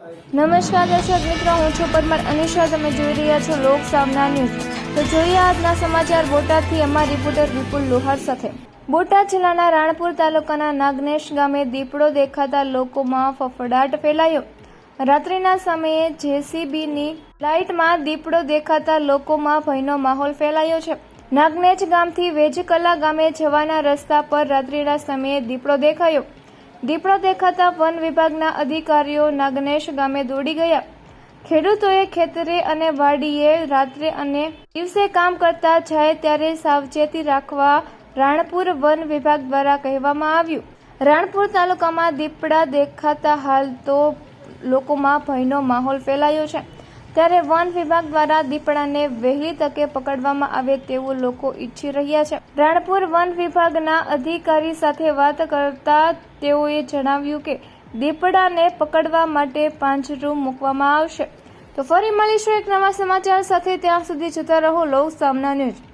નમસ્કાર દર્શક મિત્રો, હું છું પરમાર અનિશા. તમે જોઈ રહ્યા છો લોક સામના ન્યૂઝ. તો જોઈએ આજના સમાચાર બોટાદથી અમારા રિપોર્ટર વિપુલ લોહાર સાથે. બોટાદ જિલ્લાના રાણપુર તાલુકાના નાગનેશ ગામે દીપડો દેખાતા લોકોમાં ફફડાટ ફેલાયો. રાત્રિના સમયે જેસીબીની લાઇટમાં દીપડો દેખાતા લોકોમાં ભયનો માહોલ ફેલાયો છે. નાગનેશ ગામથી વેજકલા ગામે જવાના રસ્તા પર રાત્રિના સમયે દીપડો દેખાયો. દીપડો દેખાતા વન વિભાગના અધિકારીઓ નાગનેશ ગામે દોડી ગયા. ખેડૂતોએ ખેતરે અને વાડીએ રાત્રે અને દિવસે કામ કરતા જાય ત્યારે સાવચેતી રાખવા રાણપુર વન વિભાગ દ્વારા કહેવામાં આવ્યું. રાણપુર તાલુકામાં દીપડા દેખાતા હાલ તો લોકોમાં ભયનો માહોલ ફેલાયો છે, ત્યારે વન વિભાગ દ્વારા દીપડાને વહેલી તકે પકડવામાં આવે તેવું લોકો ઈચ્છી રહ્યા છે. રાણપુર વન વિભાગના અધિકારી સાથે વાત કરતા તેઓએ જણાવ્યું કે દીપડાને પકડવા માટે પાંજરું મૂકવામાં આવશે. તો ફરી મળીશું એક નવા સમાચાર સાથે. ત્યાં સુધી જોતા રહો લોક સામના ન્યૂઝ.